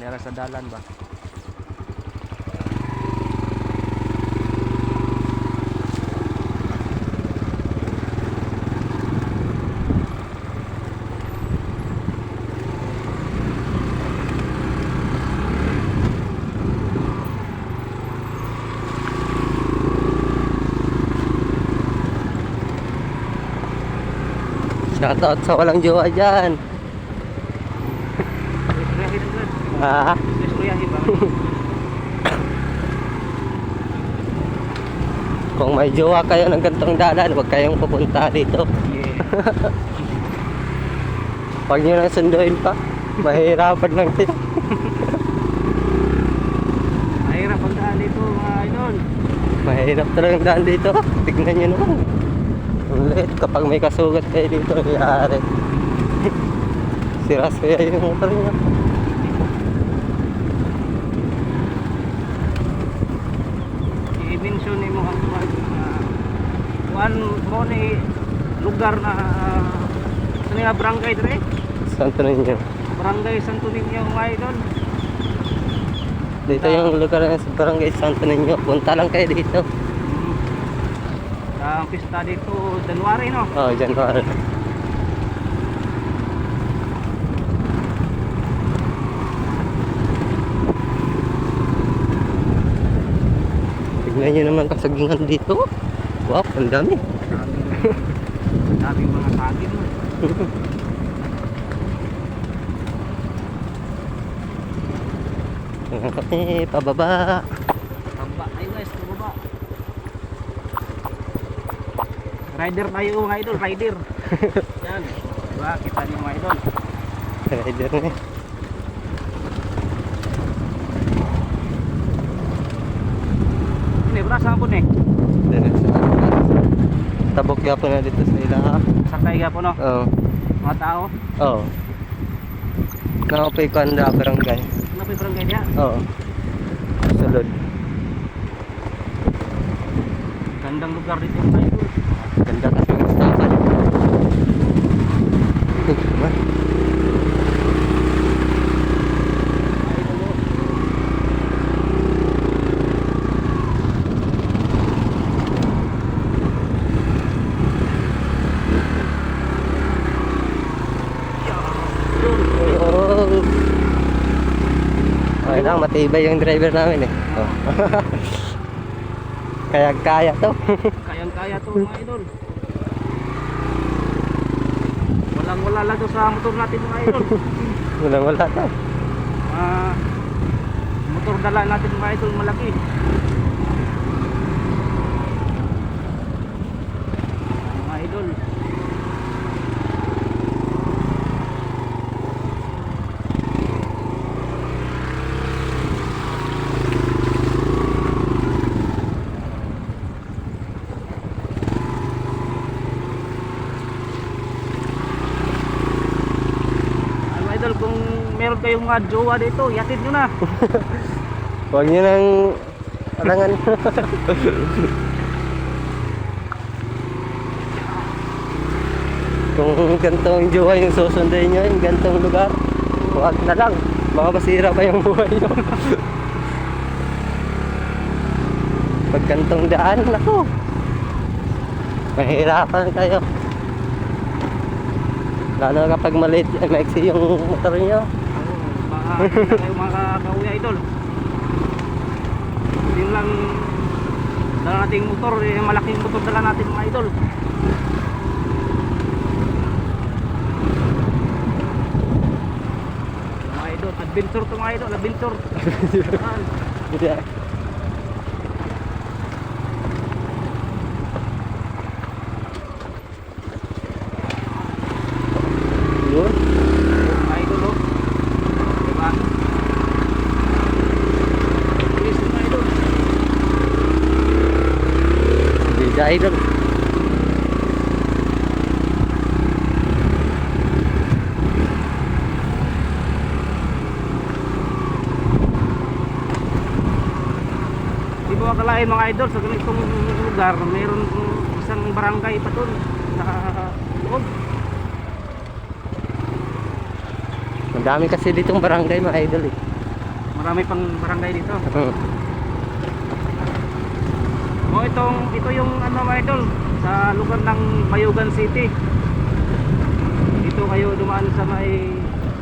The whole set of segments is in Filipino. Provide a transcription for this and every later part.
nila sa dalan ba. Shoutout sa walang jowa dyan. Ha? Kung may jowa kayo ng gantong dalan, huwag kayong pupunta dito. Huwag nyo nang sunduin pa. Mahirapan lang din. Mahirap ang daan dito mga idol. Mahirap talagang daan dito. Tignan nyo naman. Ang liit kapag may kasugat kayo dito, nangyari. Siras kaya yung motor nyo. I-mention mo ang kuan mo ni lugar na sa nga barangay dire. Santo Niño. Barangay Santo Niño mga idol. Dito yung lugar ng barangay Santo Niño. Punta lang kayo dito. Ang pista dito January no. Oh, January. Tignan nyo naman kasagingan dito. Wow, ang dami. Daming mga saging mo. Pababa. Baba tayo guys, baba. Rider tayo mga idol, rider. Yan. Diba? Kita niyo mga idol. Rider na. Ini berasa po ni. Tabok yapon na dito sa ila. Sakay ka po no. Oo. Mga tao. Oo. Nakapay ko anda barangay. Ano po yung barangay niya? Oo. Sulod. Gandang lugar dito mga idol. Ganda kasi yung stapan. Okay lang, matibay yung driver namin eh. Oh. Kaya to. Kayang-kaya to mga idol. Walang-wala lang to sa motor natin mga idol. Wala to. Motor dala natin mga idol malaki. Mga idol. Kung meron kayong mga jowa dito, yatid nyo na. Huwag nyo nang alangan. Kung gantong jowa yung susundan nyo, yung gantong lugar, huwag na lang. Baka masira pa yung buhay nyo. Pag gantong daan, naku, mahirapan kayo. Lalo kapag maliit, maiksi yung motor nyo. Baka hindi na kayo makakauwi idol. Yun lang dala nating motor, malaking motor dala natin mga idol. Mga idol, adventure to mga idol, adventure. Yun. Mga idol oh. Diba? Please mga idol. Bida idol. Di ba akalain mga idol sa ganitong lugar mayroon isang barangay pa doon sa loob. Madami kasi ditong barangay mga idol eh. marami pang barangay dito. Hmm. Ito yung ano mga idol, sa lugar ng Bayugan City. Dito kayo dumaan sa may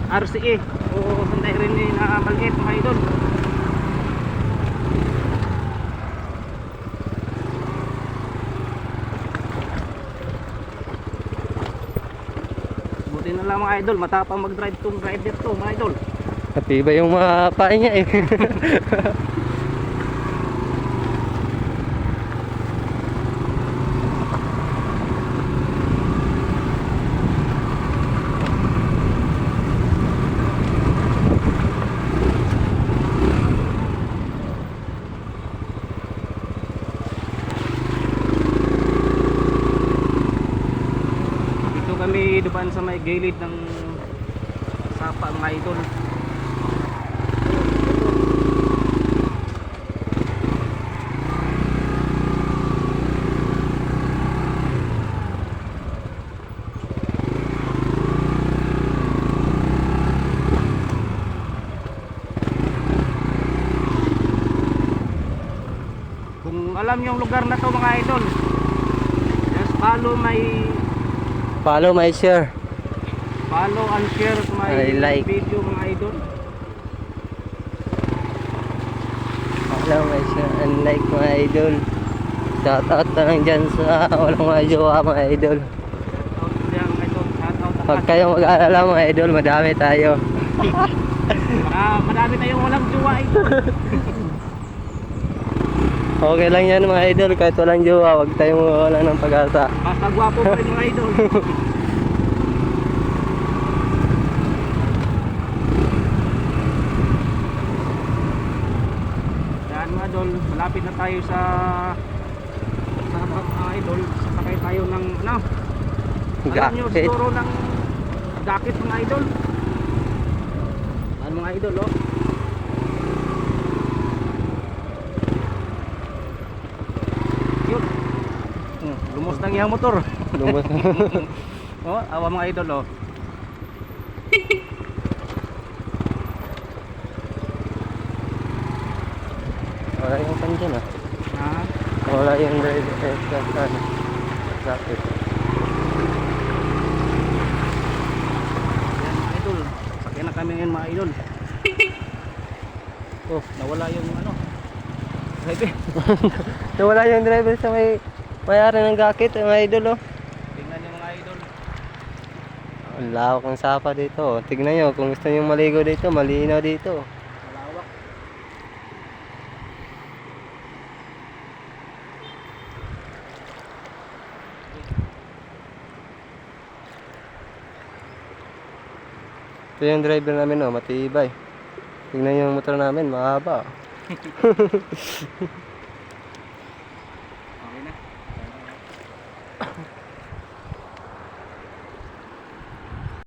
RCA o Santa Irene na maliit mga idol. Buti na lang mga idol, matapang mag-drive tong rider to mga idol. Matibay yung mga pain niya eh. Dito kami dumaan sa may gilid ng sapa mga idol. Kung alam niyo yung lugar na to mga idol, just Follow my share. follow and share sa my I like. video mga idol. Follow my share and like mga idol. Shout out na lang dyan sa walang mga jowa mga idol. Out diyan mga idol, shout out Huwag kayong mag-aalala mga idol, madami tayo. Marami tayong walang jowa idol. Okay lang yan mga idol, kahit walang jowa, huwag tayong wala ng pag-asa. Basta gwapo pa rin mga idol. Yan mga idol, malapit na tayo sa mga idol. Sasakay tayo ng ano? Alam nyo Gakit. siguro ng jacket mga idol. Ano mga idol oh? Yun. Lumos ng iyang motor. Lumos. Oh, awa mga idol oh. Wala yung pan dyan ah. Ha? Wala yung driver. Gakit. Yan mga idol. Sakyan na kami ngayon mga idol. Oh, nawala yung ano. Driver. Nawala yung driver sa may-ari ng gakit mga idol oh. Tingnan niyo mga idol. Ang lawak ng sapa dito. Tignan nyo, kung gusto nyo maligo dito, malinaw dito. Malawak. Ito yung driver namin, oh, matibay. Tignan nyo yung motor namin, mahaba.